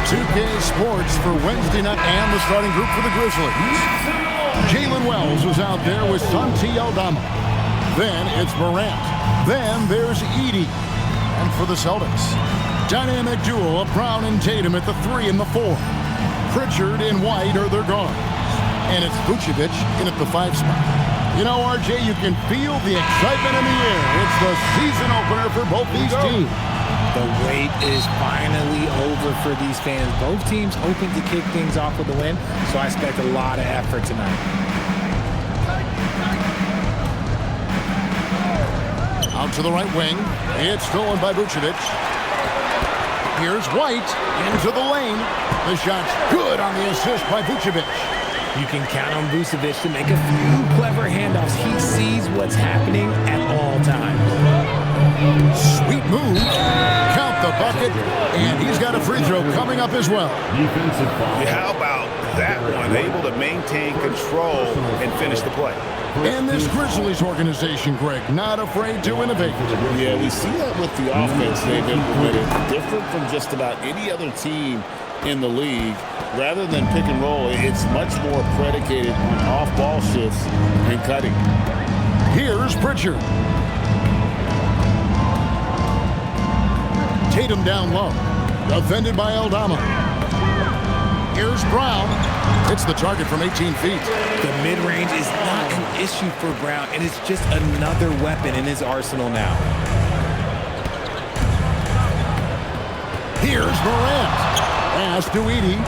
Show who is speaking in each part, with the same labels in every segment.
Speaker 1: 2K Sports for Wednesday night and the starting group for the Grizzlies. Jalen Wells was out there with Santi Aldama. Then it's Morant. Then there's Edey. And for the Celtics, dynamic duo of Brown and Tatum at the 3 and the 4. Pritchard and White are their guards. And it's Vucevic in at the 5 spot. You know, RJ, you can feel the excitement in the air. It's the season opener for both these teams.
Speaker 2: The wait is finally over for these fans. Both teams hoping to kick things off with a win, so I expect a lot of effort tonight.
Speaker 1: Out to the right wing. It's stolen by Vucevic. Here's White into the lane. The shot's good on the assist by Vucevic.
Speaker 2: You can count on Vucevic to make a few clever handoffs. He sees what's happening at all times.
Speaker 1: Sweet move. Count the bucket. And he's got a free throw coming up as well.
Speaker 3: How about that one? Able to maintain control and finish the play.
Speaker 1: And this Grizzlies organization, Greg, not afraid to innovate.
Speaker 4: Yeah, we see that with the offense they've implemented. Different from just about any other team in the league. Rather than pick and roll, it's much more predicated on off-ball shifts and cutting.
Speaker 1: Here's Pritchard. Tatum down low. Defended by Aldama. Here's Brown. Hits the target from 18 feet.
Speaker 2: The mid-range is not an issue for Brown, and it's just another weapon in his arsenal now.
Speaker 1: Here's Morant. Pass to Edey.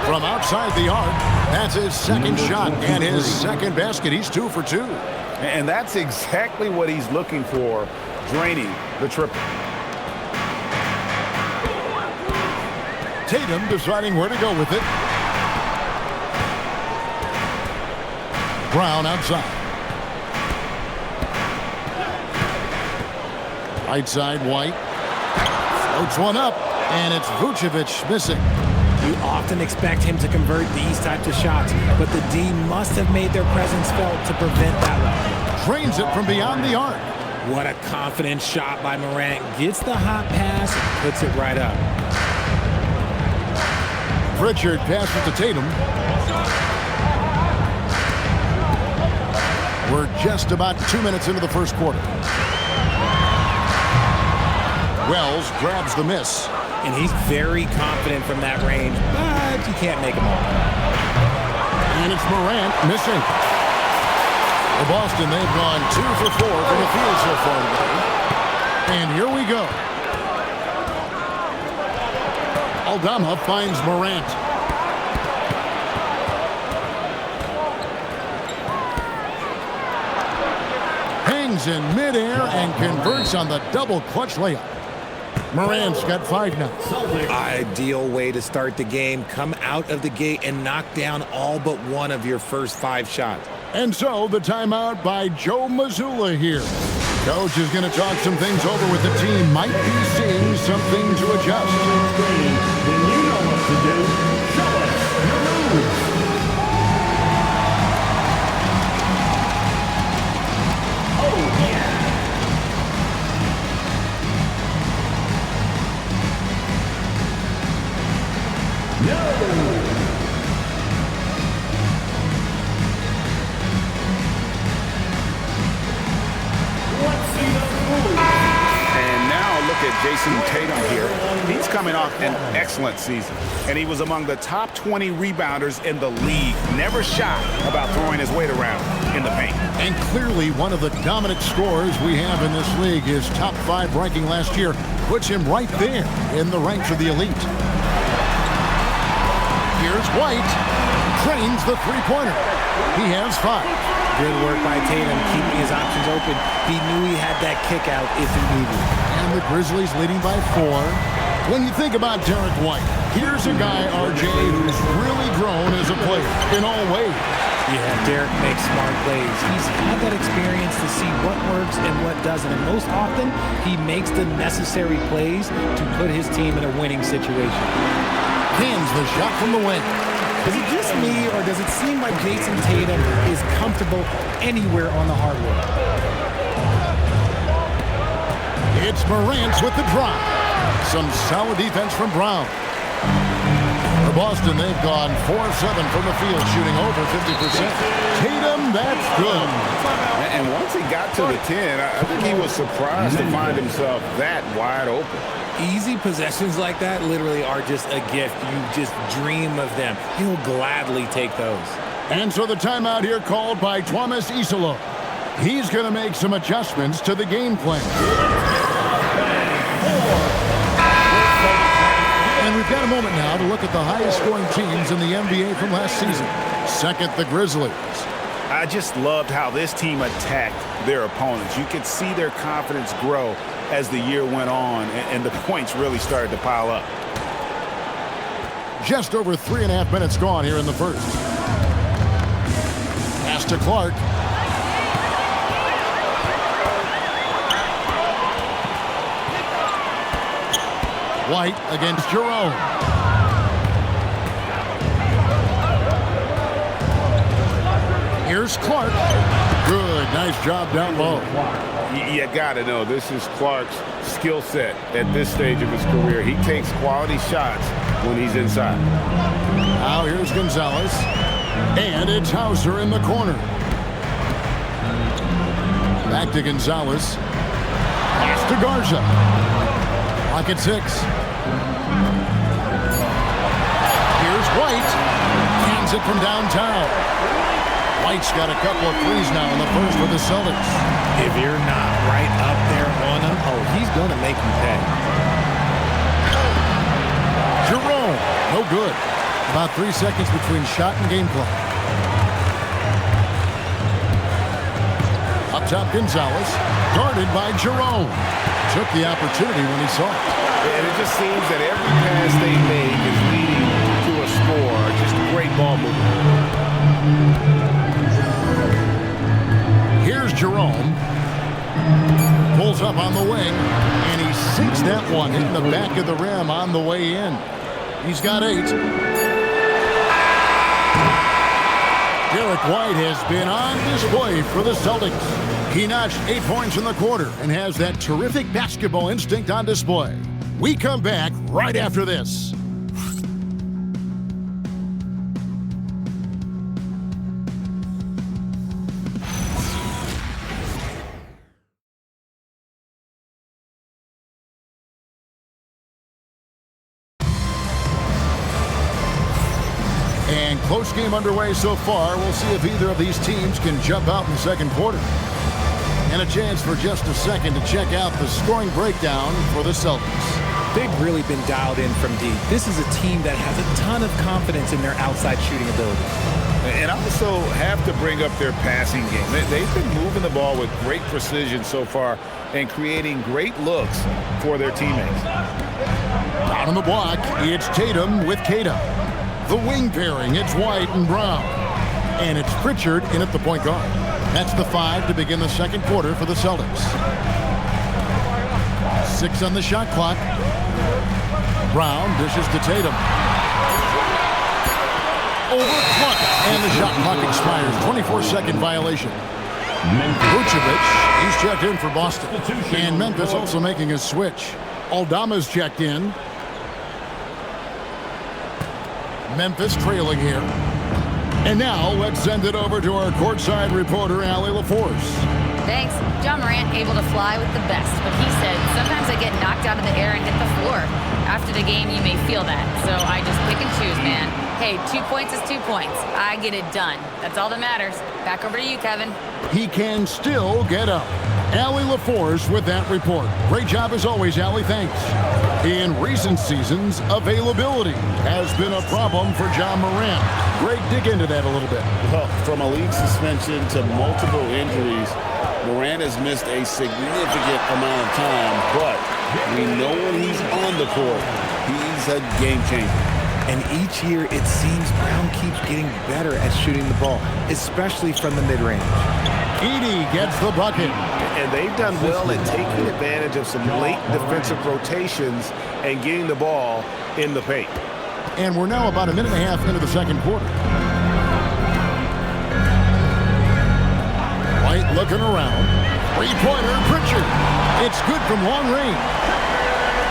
Speaker 1: From outside the arc, that's his second shot and his second basket. He's 2 for 2.
Speaker 3: And that's exactly what he's looking for, draining the triple.
Speaker 1: Tatum deciding where to go with it. Brown outside. Right side, White. Floats one up, and it's Vucevic missing.
Speaker 2: You often expect him to convert these types of shots, but the D must have made their presence felt to prevent that one.
Speaker 1: Drains it from beyond the arc.
Speaker 2: What a confident shot by Morant. Gets the hot pass and puts it right up.
Speaker 1: Pritchard passes to Tatum. We're just about 2 minutes into the first quarter. Wells grabs the miss.
Speaker 2: And he's very confident from that range, but you can't make him all.
Speaker 1: And it's Morant missing. For Boston, they've gone 2 for 4 from the field so far today. And here we go. Aldama finds Morant. Hangs in midair and converts on the double clutch layup. Morant's got 5 now.
Speaker 2: Ideal way to start the game. Come out of the gate and knock down all but one of your first 5 shots.
Speaker 1: And so the timeout by Joe Mazzulla here. Coach is going to talk some things over with the team. Might be seeing something to adjust.
Speaker 5: Then you know what to do. Show us your moves. Oh, yeah.
Speaker 3: Jason Tatum here. He's coming off an excellent season, and he was among the top 20 rebounders in the league. Never shy about throwing his weight around in the paint.
Speaker 1: And clearly one of the dominant scorers we have in this league. His top 5 ranking last year puts him right there in the ranks of the elite. Here's White. Trains the three-pointer. He has 5.
Speaker 2: Good work by Tatum, keeping his options open. He knew he had that kick out if he needed it.
Speaker 1: And the Grizzlies leading by 4. When you think about Derek White, here's a guy, RJ, who's really grown as a player in all ways.
Speaker 2: Yeah, Derek makes smart plays. He's had that experience to see what works and what doesn't. And most often, he makes the necessary plays to put his team in a winning situation.
Speaker 1: Hands the shot from the wing.
Speaker 2: Is it just me, or does it seem like Jason Tatum is comfortable anywhere on the hardwood?
Speaker 1: It's Morant with the drive. Some solid defense from Brown. For Boston, they've gone 4 of 7 from the field, shooting over 50%. Tatum, that's good.
Speaker 3: And once he got to the 10, I think he was surprised to find himself that wide open.
Speaker 2: Easy possessions like that literally are just a gift. You just dream of them. He'll gladly take those.
Speaker 1: And so the timeout here called by Thomas Isolo. He's going to make some adjustments to the game plan. And we've got a moment now to look at the highest scoring teams in the NBA from last season. Second, the Grizzlies.
Speaker 3: I just loved how this team attacked their opponents. You could see their confidence grow as the year went on, and the points really started to pile up.
Speaker 1: Just over 3.5 minutes gone here in the first. Pass to Clark. White against Jerome. Here's Clark. Good, nice job down low.
Speaker 3: You got to know, this is Clark's skill set at this stage of his career. He takes quality shots when he's inside.
Speaker 1: Now here's Gonzalez. And it's Hauser in the corner. Back to Gonzalez. Pass to Garza. Clock at 6. Here's White. Hands it from downtown. White's got a couple of threes now in the first with the Celtics.
Speaker 2: If you're not right up there on him, oh, he's going to make you pay.
Speaker 1: Jerome, no good. About 3 seconds between shot and game clock. Up top, Gonzalez, guarded by Jerome. Took the opportunity when he saw it.
Speaker 3: And it just seems that every pass they make is leading to a score. Just great ball movement.
Speaker 1: Here's Jerome. Pulls up on the wing, and he sinks that one, hitting the back of the rim on the way in. He's got 8. Derek White has been on display for the Celtics. He notched 8 points in the quarter and has that terrific basketball instinct on display. We come back right after this. And close game underway so far. We'll see if either of these teams can jump out in the second quarter. And a chance for just a second to check out the scoring breakdown for the Celtics.
Speaker 2: They've really been dialed in from deep. This is a team that has a ton of confidence in their outside shooting ability.
Speaker 3: And also have to bring up their passing game. They've been moving the ball with great precision so far and creating great looks for their teammates.
Speaker 1: Down on the block, it's Tatum with Keita. The wing pairing, it's White and Brown. And it's Pritchard in at the point guard. That's the 5 to begin the second quarter for the Celtics. 6 on the shot clock. Brown dishes to Tatum. Over Clark. And the shot clock expires. 24-second violation. Vucevic, he's checked in for Boston. And Memphis also making a switch. Aldama's checked in. Memphis trailing here. And now let's send it over to our courtside reporter, Allie LaForce.
Speaker 6: Thanks. John Morant able to fly with the best, but he said, sometimes I get knocked out of the air and hit the floor. After the game, you may feel that, so I just pick and choose, man. Hey, 2 points is 2 points. I get it done. That's all that matters. Back over to you, Kevin.
Speaker 1: He can still get up. Allie LaForce with that report. Great job as always, Allie. Thanks. In recent seasons, availability has been a problem for John Morant. Greg, dig into that a little bit.
Speaker 4: Well, from a league suspension to multiple injuries, Morant has missed a significant amount of time, but we know when he's on the court, he's a game changer.
Speaker 2: And each year, it seems Brown keeps getting better at shooting the ball, especially from the mid-range.
Speaker 1: Edey gets the bucket.
Speaker 3: And they've done well at taking advantage of some late defensive rotations and getting the ball in the paint.
Speaker 1: And we're now about a minute and a half into the second quarter. White looking around. Three-pointer, Pritchard. It's good from long range.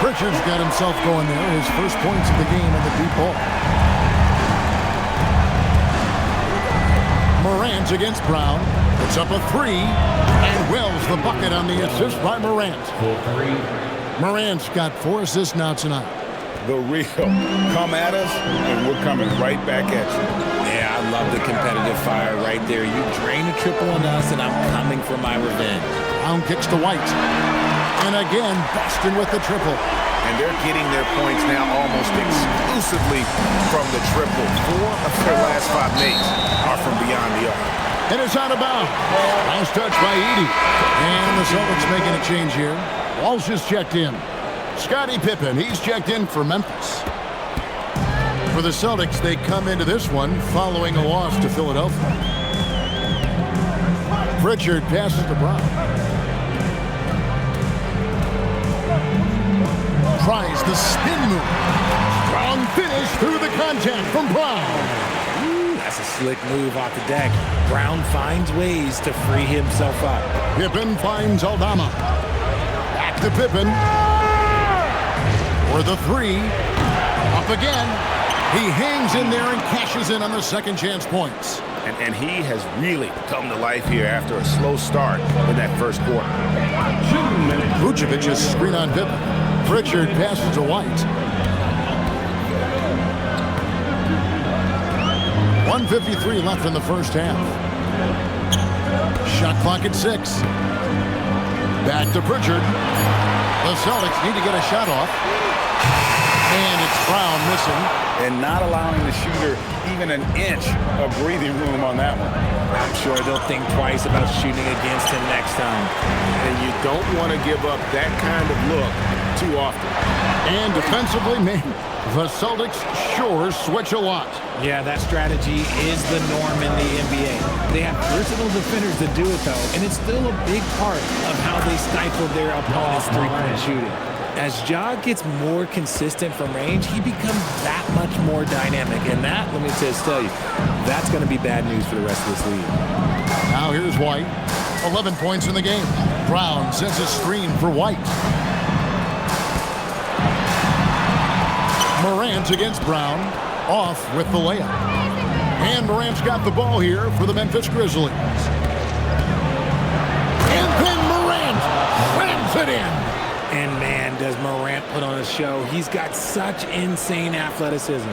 Speaker 1: Pritchard's got himself going there. His first points of the game in the deep ball. Morant against Brown. Puts up a three. And Wells the bucket on the assist by Morant. Morant's got 4 assists now tonight.
Speaker 3: The real. Come at us, and we're coming right back at you.
Speaker 2: Yeah, I love the competitive fire right there. You drain a triple on us, and I'm coming for my revenge.
Speaker 1: Brown kicks to White. And again, Boston with the triple.
Speaker 3: And they're getting their points now almost exclusively from the triple. 4 of their last 5 makes are from beyond the arc.
Speaker 1: And it's out of bounds. Last touch by Edey. And the Celtics making a change here. Walsh is checked in. Scottie Pippen, he's checked in for Memphis. For the Celtics, they come into this one following a loss to Philadelphia. Pritchard passes to Brown. Tries the spin move. Strong finish through the contact from Brown.
Speaker 2: Ooh, that's a slick move off the deck. Brown finds ways to free himself up.
Speaker 1: Pippen finds Aldama. Back to Pippen. For the three. Up again. He hangs in there and cashes in on the second chance points.
Speaker 3: And he has really come to life here after a slow start in that first quarter.
Speaker 1: Vucevic's screen on Pippen. Pritchard passes to White. 1:53 left in the first half. Shot clock at 6. Back to Pritchard. The Celtics need to get a shot off. And it's Brown missing.
Speaker 3: And not allowing the shooter even an inch of breathing room on that one.
Speaker 2: I'm sure they'll think twice about shooting against him next time.
Speaker 3: And you don't want to give up that kind of look too often.
Speaker 1: And defensively, man, the Celtics sure switch a lot.
Speaker 2: Yeah, that strategy is the norm in the NBA. They have versatile defenders to do it, though, and it's still a big part of how they stifle their opponent's three-point shooting. As Ja gets more consistent from range, he becomes that much more dynamic, and that, let me just tell you, that's going to be bad news for the rest of this league.
Speaker 1: Now here's White. 11 points in the game. Brown sends a screen for White. Morant against Brown. Off with the layup. And Morant's got the ball here for the Memphis Grizzlies. And then Morant slams it in.
Speaker 2: And man, does Morant put on a show. He's got such insane athleticism.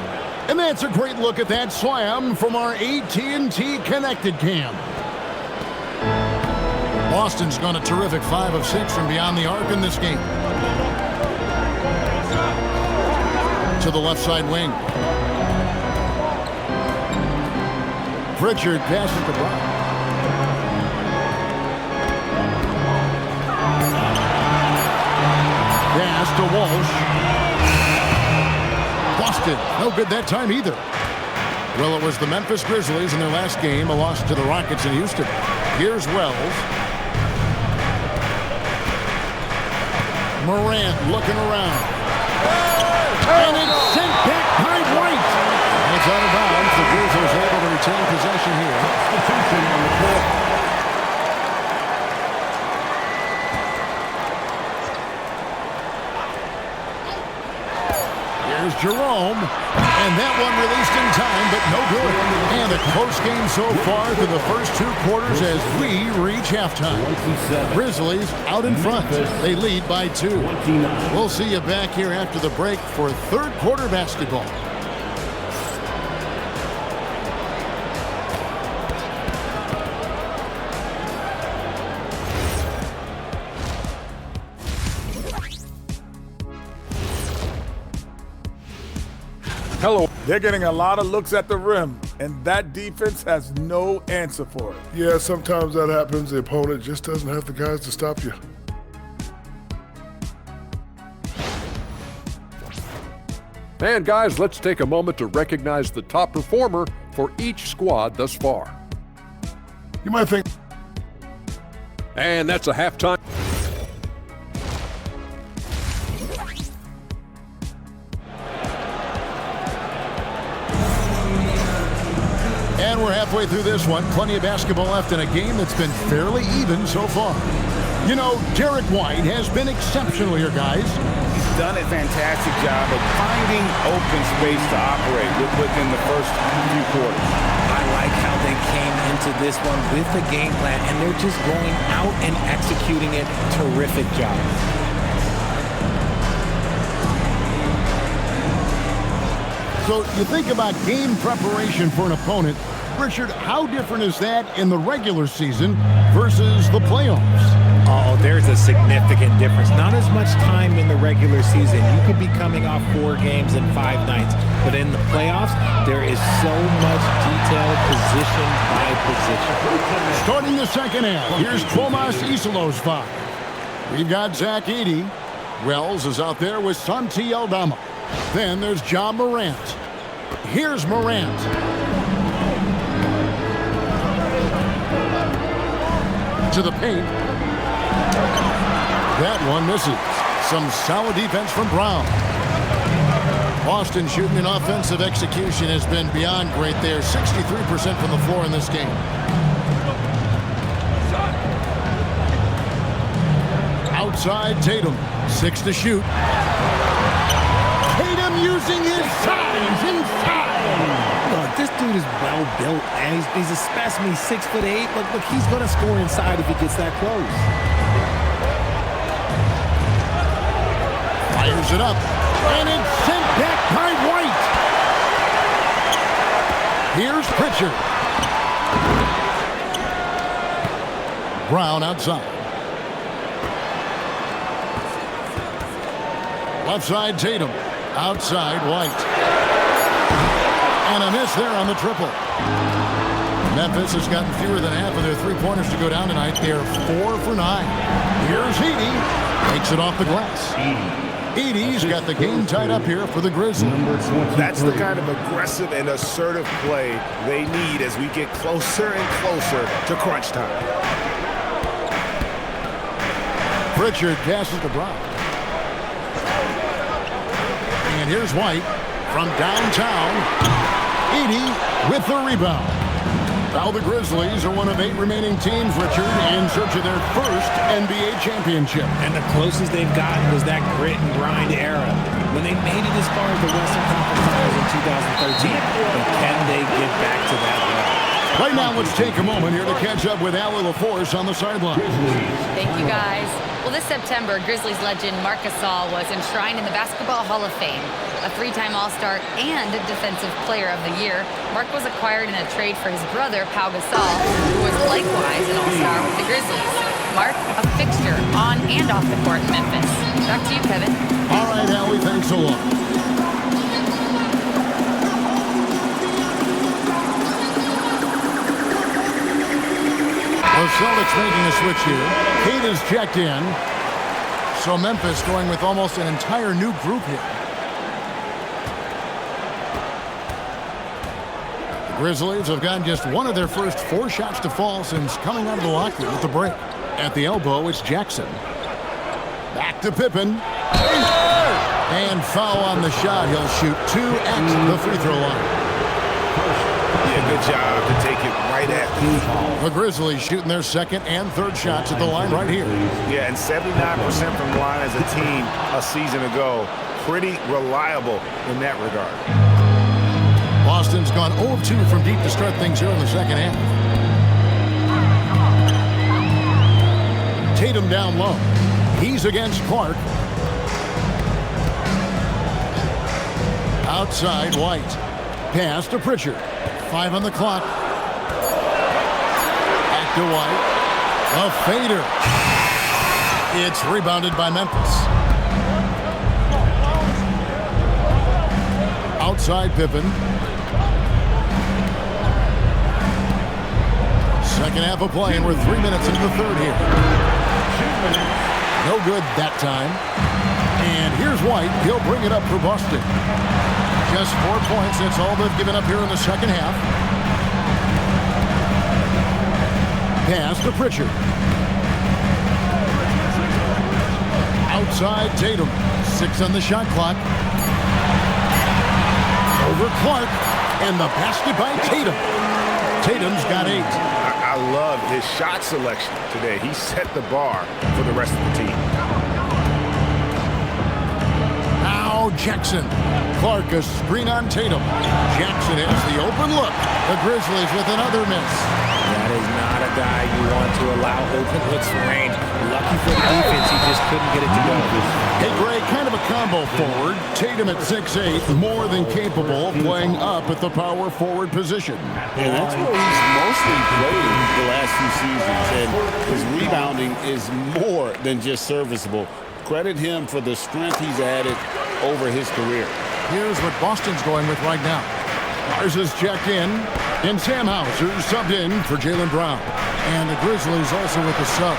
Speaker 1: And that's a great look at that slam from our AT&T Connected Cam. Boston's gone a terrific 5 of 6 from beyond the arc in this game. To the left side wing. Pritchard passes to Brown. Pass to Walsh. Busted. No good that time either. Well, it was the Memphis Grizzlies in their last game, a loss to the Rockets in Houston. Here's Wells. Morant looking around. And it's sent back by White. And it's out of bounds. The Grizzlies able to retain possession here. Substitution on the court. Here's Jerome. And that one released in time, but no good. And a close game so far through the first 2 quarters as we reach halftime. Grizzlies out in front. They lead by 2. We'll see you back here after the break for third quarter basketball.
Speaker 7: Hello. They're getting a lot of looks at the rim, and that defense has no answer for it.
Speaker 8: Yeah, sometimes that happens. The opponent just doesn't have the guys to stop you.
Speaker 9: And guys, let's take a moment to recognize the top performer for each squad thus far.
Speaker 8: You might think...
Speaker 9: And that's a halftime.
Speaker 1: And we're halfway through this one. Plenty of basketball left in a game that's been fairly even so far. You know, Derek White has been exceptional here, guys.
Speaker 3: done a fantastic job of finding open space to operate within the first few quarters.
Speaker 2: I like how they came into this one with the game plan, and they're just going out and executing it. Terrific job.
Speaker 1: So you think about game preparation for an opponent. Richard, how different is that in the regular season versus the playoffs?
Speaker 2: Oh, there's a significant difference. Not as much time in the regular season. You could be coming off 4 games in 5 nights. But in the playoffs, there is so much detail position by position.
Speaker 1: Starting the second half, here's Tomas Iselo's 5. We've got Zach Edey. Wells is out there with Santi Aldama. Then there's John Morant. Here's Morant. To the paint. That one misses. Some solid defense from Brown. Boston shooting in offensive execution has been beyond great there. 63% from the floor in this game. Outside Tatum. 6 to shoot. Tatum using his size inside.
Speaker 2: Look, this dude is well built, man. He's a specimen. He's 6'8". Look, he's going to score inside if he gets that close.
Speaker 1: Fires it up, and it's sent back by White. Here's Pritchard. Brown outside. Left side Tatum. Outside White. And a miss there on the triple. Memphis has gotten fewer than half of their three-pointers to go down tonight. They're 4 for 9. Here's Edey. Takes it off the glass. Edey's got the game tied up here for the Grizzlies.
Speaker 3: That's the kind of aggressive and assertive play they need as we get closer and closer to crunch time.
Speaker 1: Pritchard passes to Brown. And here's White from downtown. Edey with the rebound. Now the Grizzlies are one of 8 remaining teams, Richard, in search of their first NBA championship.
Speaker 2: And the closest they've gotten was that grit and grind era when they made it as far as the Western Conference Finals in 2013. But can they get back to that level?
Speaker 1: Right now, let's take a moment here to catch up with Allie LaForce on the sideline.
Speaker 6: Thank you, guys. Well, this September, Grizzlies legend Marc Gasol was enshrined in the Basketball Hall of Fame. A 3-time All-Star and Defensive Player of the Year, Marc was acquired in a trade for his brother, Pau Gasol, who was likewise an All-Star with the Grizzlies. Marc, a fixture on and off the court in Memphis. Back to you, Kevin.
Speaker 1: All right, Allie, thanks a lot. The Celtics making a switch here. Kate is checked in. So Memphis going with almost an entire new group here. The Grizzlies have gotten just one of their first 4 shots to fall since coming out of the locker room with the break. At the elbow, it's Jackson. Back to Pippen. And foul on the shot. He'll shoot 2 at the free throw line.
Speaker 3: Yeah, good job to take it right at
Speaker 1: the Grizzlies shooting their second and third shots at the line right here.
Speaker 3: Yeah, and 79% from the line as a team a season ago. Pretty reliable in that regard.
Speaker 1: Boston's gone 0 of 2 from deep to start things here in the second half. Tatum down low. He's against Clark. Outside White. Pass to Pritchard. 5 on the clock. Back to White. A fader. It's rebounded by Memphis. Outside Pippen. Second half of play, and we're 3 minutes into the third here. No good that time. And here's White. He'll bring it up for Boston. Just 4 points. That's all they've given up here in the second half. Pass to Pritchard. Outside Tatum. 6 on the shot clock. Over Clark. And the basket by Tatum. Tatum's got 8.
Speaker 3: I love his shot selection today. He set the bar for the rest of the team.
Speaker 1: Now Jackson. Clark a screen on Tatum. Jackson has the open look. The Grizzlies with another miss.
Speaker 2: That is not a guy you want to allow open looks from range. Lucky for the defense, he just couldn't get it to go.
Speaker 1: Hey, Greg, kind of a combo forward. Tatum at 6'8", more than capable of playing up at the power forward position.
Speaker 4: And that's where he's mostly played the last few seasons. And his rebounding is more than just serviceable. Credit him for the strength he's added over his career.
Speaker 1: Here's what Boston's going with right now. Mars is checked in, and Sam Hauser subbed in for Jaylen Brown. And the Grizzlies also with the sub.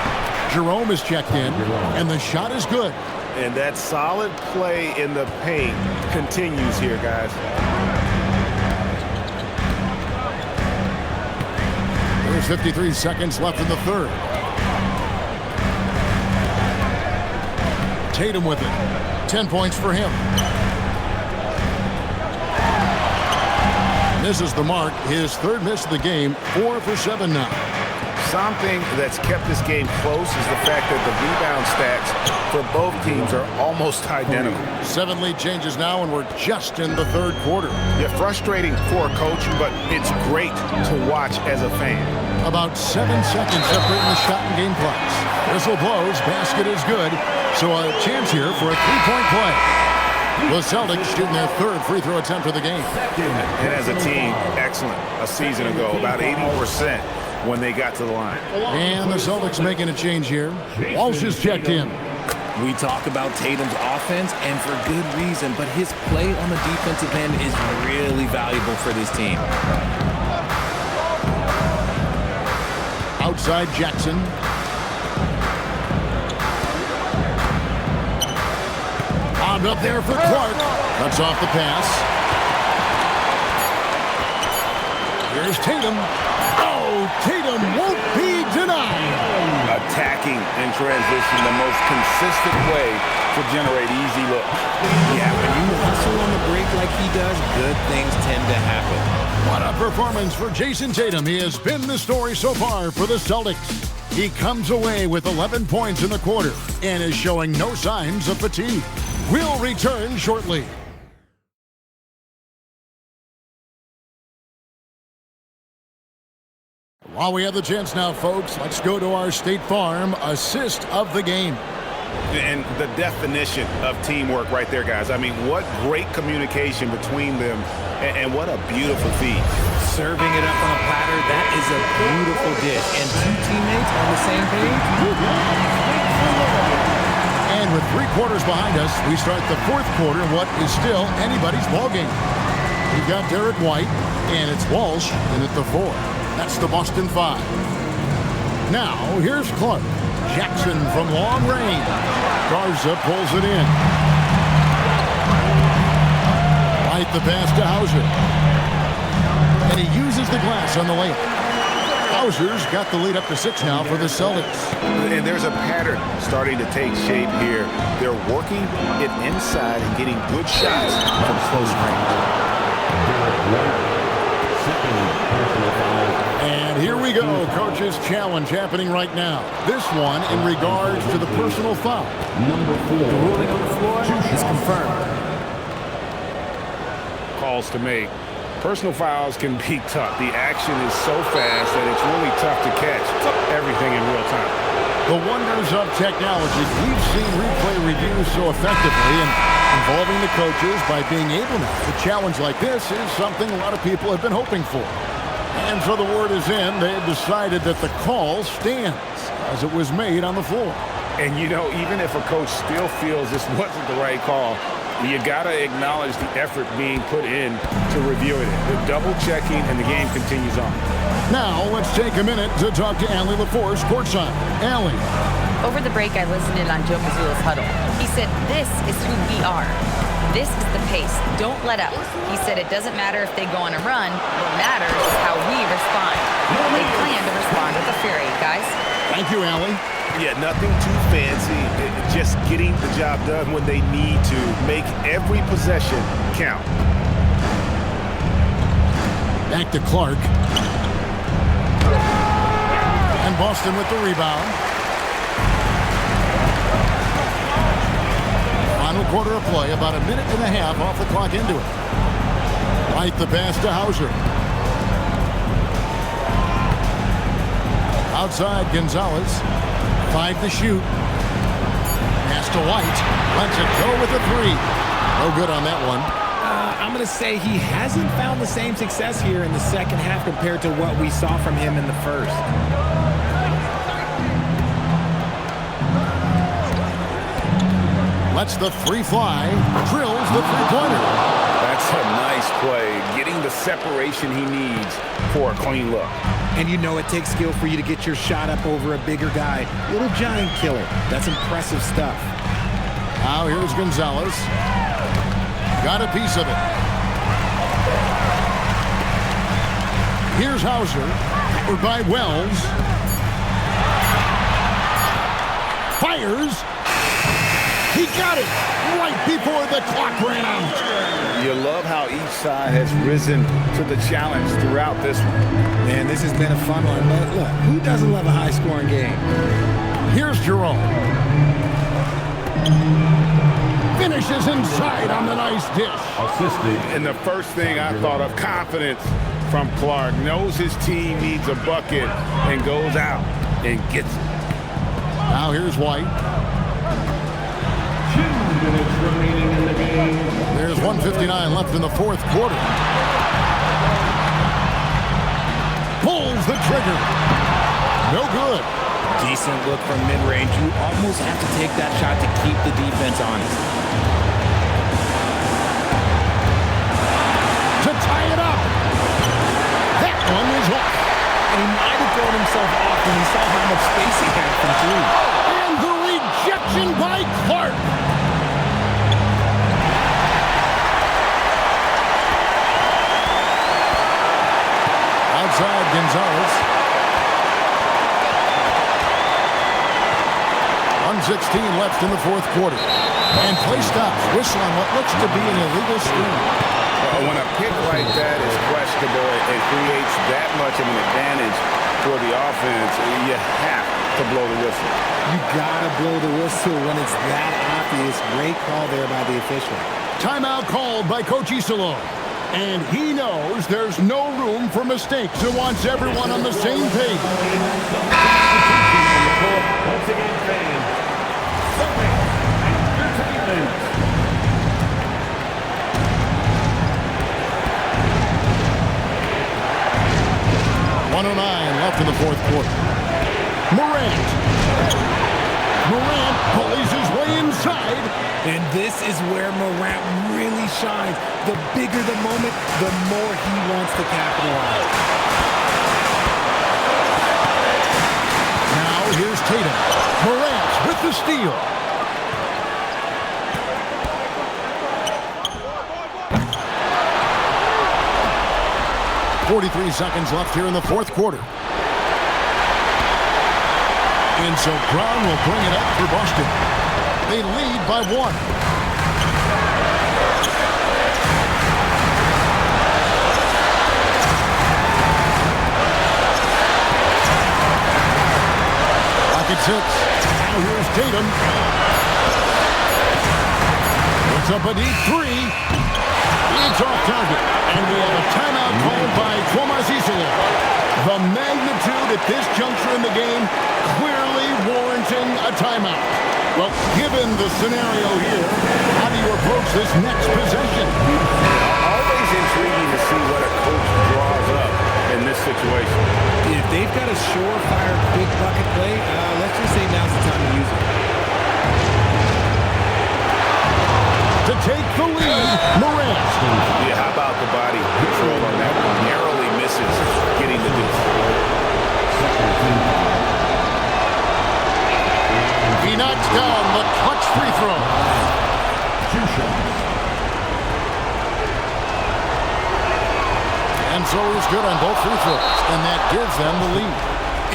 Speaker 1: Jerome is checked in, and the shot is good.
Speaker 3: And that solid play in the paint continues here, guys.
Speaker 1: There's 53 seconds left in the third. Tatum with it. 10 points for him. Misses the mark. His third miss of the game. 4 for 7 now.
Speaker 3: Something that's kept this game close is the fact that the rebound stats for both teams are almost identical.
Speaker 1: 7 lead changes now, and we're just in the third quarter.
Speaker 3: Yeah, frustrating for a coach, but it's great to watch as a fan.
Speaker 1: About 7 seconds separating the shot and game clocks. Whistle blows. Basket is good. So a chance here for a three-point play. The Celtics shooting their third free throw attempt of the game.
Speaker 3: And as a team, excellent. A season ago, about 80% when they got to the line.
Speaker 1: And the Celtics making a change here. Walsh is checked in.
Speaker 2: We talk about Tatum's offense, and for good reason, but his play on the defensive end is really valuable for this team.
Speaker 1: Outside Jackson. Bombed up there for Clark. Cuts off the pass. Here's Tatum. Oh, Tatum won't be denied.
Speaker 3: Attacking in transition, the most consistent way to generate easy looks.
Speaker 2: Yeah, when you hustle on the break like he does, good things tend to happen.
Speaker 1: What a performance for Jason Tatum. He has been the story so far for the Celtics. He comes away with 11 points in the quarter and is showing no signs of fatigue. We'll return shortly. While we have the chance now, folks, let's go to our State Farm assist of the game.
Speaker 3: And the definition of teamwork right there, guys. I mean, what great communication between them, and what a beautiful feed.
Speaker 2: Serving it up on a platter, that is a beautiful dish. And two teammates on the same page.
Speaker 1: And with 3 quarters behind us, we start the fourth quarter in what is still anybody's ballgame. We've got Derek White, and it's Walsh in at the 4. That's the Boston 5. Now, here's Clark. Jackson from long range. Garza pulls it in. Right the pass to Hauser. And he uses the glass on the layup. Hauser's got the lead up to 6 now for the Celtics.
Speaker 3: And there's a pattern starting to take shape here. They're working it inside and getting good shots from close range.
Speaker 1: And here we go. Coach's challenge happening right now. This one in regards to the personal foul.
Speaker 2: The ruling on the floor is confirmed.
Speaker 3: Calls to make. Personal fouls can be tough. The action is so fast that it's really tough to catch everything in real time.
Speaker 1: The wonders of technology. We've seen replay reviews so effectively, and involving the coaches by being able to challenge like this is something a lot of people have been hoping for. And so the word is in. They've decided that the call stands as it was made on the floor.
Speaker 3: And, you know, even if a coach still feels this wasn't the right call, you got to acknowledge the effort being put in to reviewing it. The double-checking, and the game continues on.
Speaker 1: Now, let's take a minute to talk to Allie LaForce courtside. Allie.
Speaker 6: Over the break, I listened in on Joe Mazzulla's huddle. He said, this is who we are. This is the pace. Don't let up. He said it doesn't matter if they go on a run. What matters is how we respond. They plan to respond with a fury, guys.
Speaker 1: Thank you, Allie.
Speaker 3: Yeah, nothing too fancy. Just getting the job done when they need to. Make every possession count.
Speaker 1: Back to Clark. And Boston with the rebound. Final quarter of play, about a minute and a half off the clock into it. Right the pass to Hauser. Outside Gonzalez. 5 to shoot. Pass to White. Lets it go with a 3. No good on that one.
Speaker 2: I'm going to say he hasn't found the same success here in the second half compared to what we saw from him in the first.
Speaker 1: Lets the 3 fly. Drills the 3-pointer.
Speaker 3: That's a nice play. Getting the separation he needs for a clean look.
Speaker 2: And you know it takes skill for you to get your shot up over a bigger guy. Little giant killer. That's impressive stuff.
Speaker 1: Now here's Gonzalez. Got a piece of it. Here's Hauser. Covered by Wells. Fires. He got it right before the clock ran out.
Speaker 3: You love how each side has risen to the challenge throughout this one.
Speaker 2: Man, this has been a fun one. But look, who doesn't love a high-scoring game?
Speaker 1: Here's Jerome. Finishes inside on the nice dish.
Speaker 5: Assisted.
Speaker 3: And the first thing I thought of, confidence from Clark. Knows his team needs a bucket and goes out and gets it.
Speaker 1: Now here's White.
Speaker 5: 2 minutes remaining in the game.
Speaker 1: There's 1:59 left in the fourth quarter. Pulls the trigger. No good.
Speaker 2: Decent look from mid-range. You almost have to take that shot to keep the defense honest.
Speaker 1: To tie it up. That one is off.
Speaker 2: And he might have thrown himself off when he saw how much space he had from 3.
Speaker 1: And the rejection by Clark. Outside Gonzalez. 1:16 left in the fourth quarter. And play stops. Whistle on what looks to be an illegal screen.
Speaker 3: When a pick like that is questionable, it creates that much of an advantage for the offense. You have to blow the whistle.
Speaker 2: You gotta blow the whistle when it's that obvious. Great call there by the official.
Speaker 1: Timeout called by Coach Isolo. And he knows there's no room for mistakes and wants everyone on the same page.
Speaker 5: Once again, fans. Entertainment.
Speaker 1: 1:09 left in the fourth quarter. Morant pulls his way inside.
Speaker 2: And this is where Morant really shines. The bigger the moment, the more he wants to capitalize.
Speaker 1: Now here's Tatum. Morant with the steal. .43 seconds left here in the fourth quarter. And so Brown will bring it up for Boston. They lead by 1. Pocket 6. Now here's Tatum. Puts up a deep 3. It's off target. And we have a timeout called by Tomas Isolo. The magnitude at this juncture in the game clearly warranting a timeout. Well, given the scenario here, how do you approach this next possession?
Speaker 3: Always intriguing to see what a coach draws up in this situation.
Speaker 2: If they've got a surefire quick bucket play, let's just say now's the time to use it.
Speaker 1: To take the lead, Morant.
Speaker 3: Yeah, how about the body control on that one? Narrowly misses getting the deuce.
Speaker 1: He knocks down the clutch free throw.
Speaker 5: 2 shots.
Speaker 1: And so he's good on both free throws, and that gives them the lead.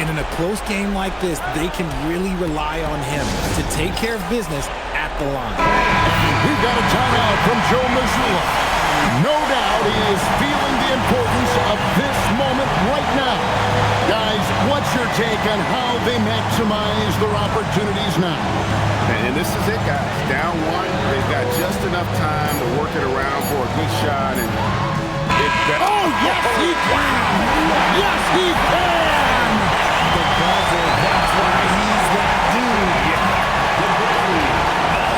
Speaker 2: And in a close game like this, they can really rely on him to take care of business at the line.
Speaker 1: We've got a timeout from Joe Mazzulla. No doubt he is feeling the importance of this moment right now. Guys, what's your your take on how they maximize their opportunities now?
Speaker 4: And this is it, guys. Down one, they've got just enough time to work it around for a good shot. And
Speaker 1: oh, yes, he can! Yes, he can!
Speaker 2: The buzzer, that's why he's that dude.
Speaker 3: All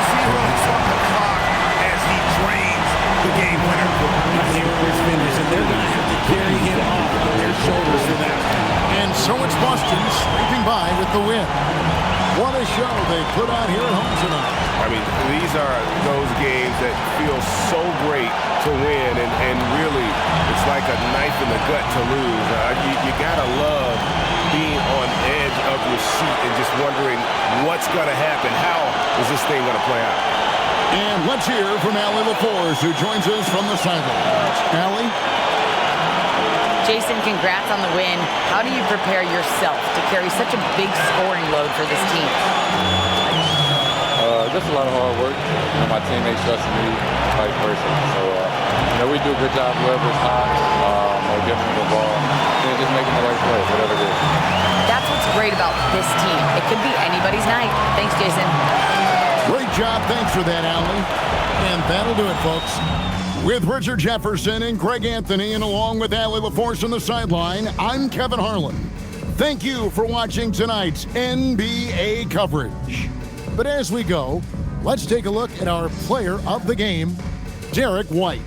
Speaker 3: zeros on the clock as he drains the game winner.
Speaker 2: Here is finish, and they're going to have to carry him off their shoulders for that.
Speaker 1: And so it's Boston scraping by with the win. What a show they put on here at home tonight.
Speaker 3: I mean, these are those games that feel so great to win, and really, it's like a knife in the gut to lose. You gotta love being on edge of your seat and just wondering what's gonna happen. How is this thing gonna play out?
Speaker 1: And let's hear from Allie LaForce, who joins us from the sidelines. Allie?
Speaker 6: Jason, congrats on the win. How do you prepare yourself to carry such a big scoring load for this team?
Speaker 10: Just a lot of hard work. My teammates trusting me, vice versa. So, we do a good job whoever's hot, or giving them the ball, and just making the right play, whatever it is.
Speaker 6: That's what's great about this team. It could be anybody's night. Thanks, Jason.
Speaker 1: Great job. Thanks for that, Allie. And that'll do it, folks. With Richard Jefferson and Greg Anthony, and along with Allie LaForce on the sideline, I'm Kevin Harlan. Thank you for watching tonight's NBA coverage. But as we go, let's take a look at our player of the game, Derek White.